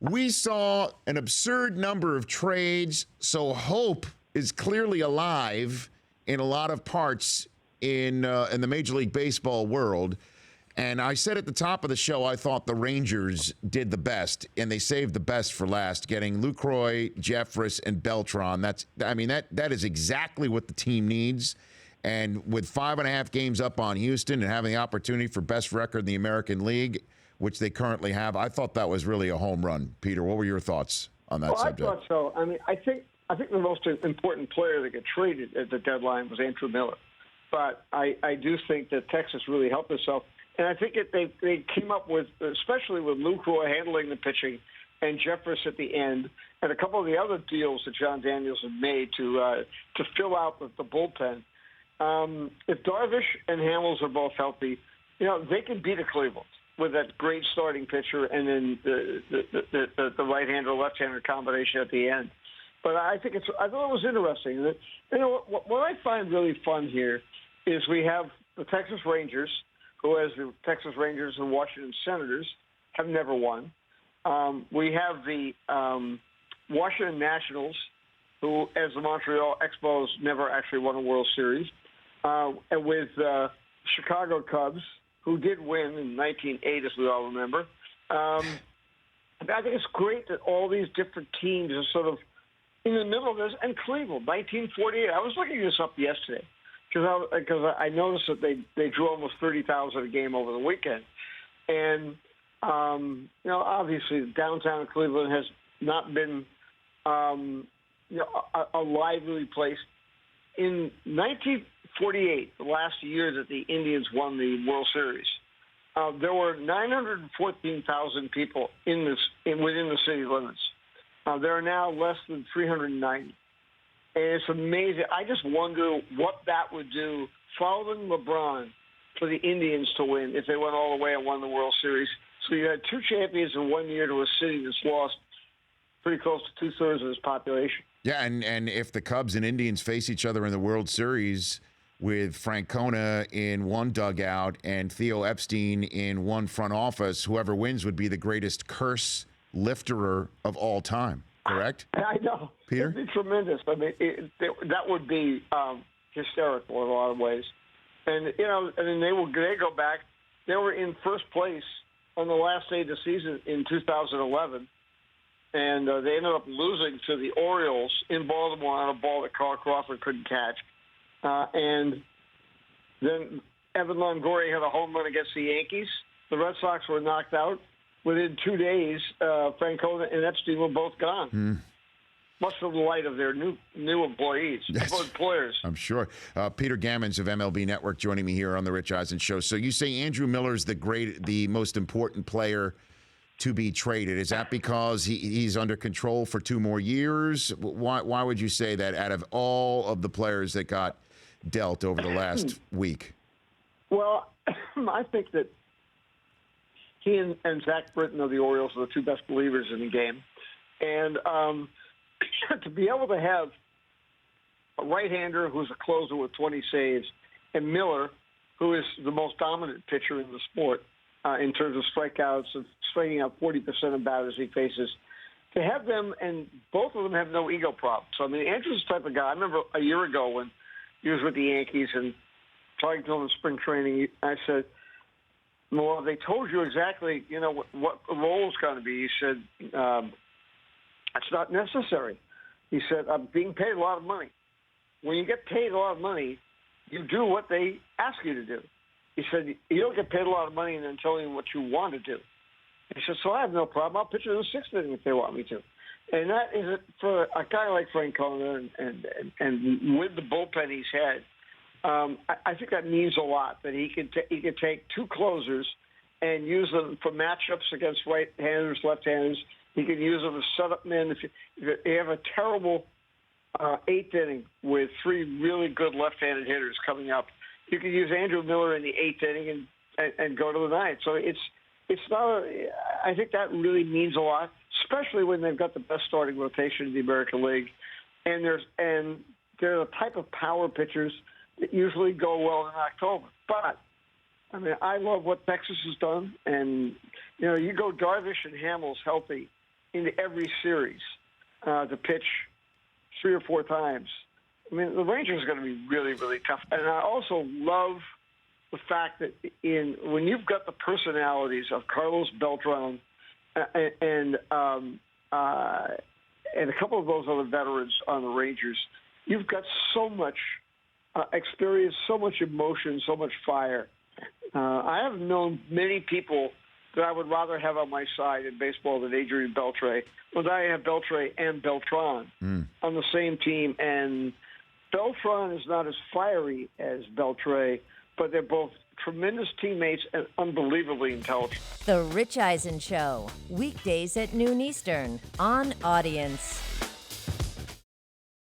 We saw an absurd number of trades, so hope is clearly alive in a lot of parts in the Major League Baseball world. And I said at the top of the show, I thought the Rangers did the best, and they saved the best for last, getting Lucroy, Jeffress, and Beltran. That is exactly what the team needs. And with 5.5 games up on Houston and having the opportunity for best record in the American League, which they currently have, I thought that was really a home run. Peter, what were your thoughts on that subject? I thought so. I think the most important player that got traded at the deadline was Andrew Miller. But I do think that Texas really helped itself. And I think they came up with, especially with Lucroy handling the pitching and Jeffress at the end, and a couple of the other deals that John Daniels had made to fill out the bullpen. If Darvish and Hamels are both healthy, they can beat a Cleveland with that great starting pitcher and then the right-hander, left-hander combination at the end. But I thought it was interesting. What I find really fun here is we have the Texas Rangers, who, as the Texas Rangers and Washington Senators, have never won. We have the Washington Nationals, who, as the Montreal Expos, never actually won a World Series, and with Chicago Cubs, who did win in 1908, as we all remember. I think it's great that all these different teams are sort of in the middle of this. And Cleveland, 1948. I was looking this up yesterday because I noticed that they drew almost 30,000 a game over the weekend. And, obviously downtown Cleveland has not been, a lively place. In 1948, the last year that the Indians won the World Series, there were 914,000 people within the city limits. There are now less than 390. And it's amazing. I just wonder what that would do following LeBron for the Indians to win if they went all the way and won the World Series. So you had two champions in 1 year to a city that's lost pretty close to 2/3 of its population. Yeah, and if the Cubs and Indians face each other in the World Series with Francona in one dugout and Theo Epstein in one front office, whoever wins would be the greatest curse lifterer of all time, correct? I know. Peter? It'd be tremendous. I mean, that would be hysterical in a lot of ways. And, and then they go back. They were in first place on the last day of the season in 2011. And they ended up losing to the Orioles in Baltimore on a ball that Carl Crawford couldn't catch. And then Evan Longoria had a home run against the Yankees. The Red Sox were knocked out. Within 2 days, Francona and Epstein were both gone. Much to the delight of their new employees, employers. I'm sure. Peter Gammons of MLB Network joining me here on the Rich Eisen Show. So you say Andrew Miller's the most important player to be traded. Is that because he's under control for 2 more years? Why would you say that out of all of the players that got dealt over the last week? Well, I think that he and Zach Britton of the Orioles are the two best believers in the game. And to be able to have a right-hander who's a closer with 20 saves and Miller, who is the most dominant pitcher in the sport in terms of strikeouts, of striking out 40% of batters he faces, to have them, and both of them have no ego problems. So, I mean, Andrew's the type of guy. I remember a year ago when he was with the Yankees and talking to him in spring training, I said, well, they told you exactly, what the role is going to be. He said, that's not necessary. He said, I'm being paid a lot of money. When you get paid a lot of money, you do what they ask you to do. He said, you don't get paid a lot of money and then tell them what you want to do. He said, so I have no problem. I'll pitch in the 6th inning if they want me to. And that is for a guy like Francona and with the bullpen he's had, I think that means a lot, that he could take 2 closers and use them for matchups against right-handers, left-handers. He can use them as set-up men. If you have a terrible 8th inning with 3 really good left-handed hitters coming up, you can use Andrew Miller in the 8th inning and go to the 9th. So it's not. I think that really means a lot, especially when they've got the best starting rotation in the American League, and they're the type of power pitchers that usually go well in October. But I mean, I love what Texas has done, and you go Darvish and Hamels healthy, into every series to pitch 3 or 4 times. I mean, the Rangers are going to be really, really tough. And I also love the fact that when you've got the personalities of Carlos Beltran and a couple of those other veterans on the Rangers, you've got so much experience, so much emotion, so much fire. I have known many people that I would rather have on my side in baseball than Adrian Beltre. But I have Beltre and Beltran on the same team, and Beltran is not as fiery as Beltre, but they're both tremendous teammates and unbelievably intelligent. The Rich Eisen Show, weekdays at noon Eastern on Audience.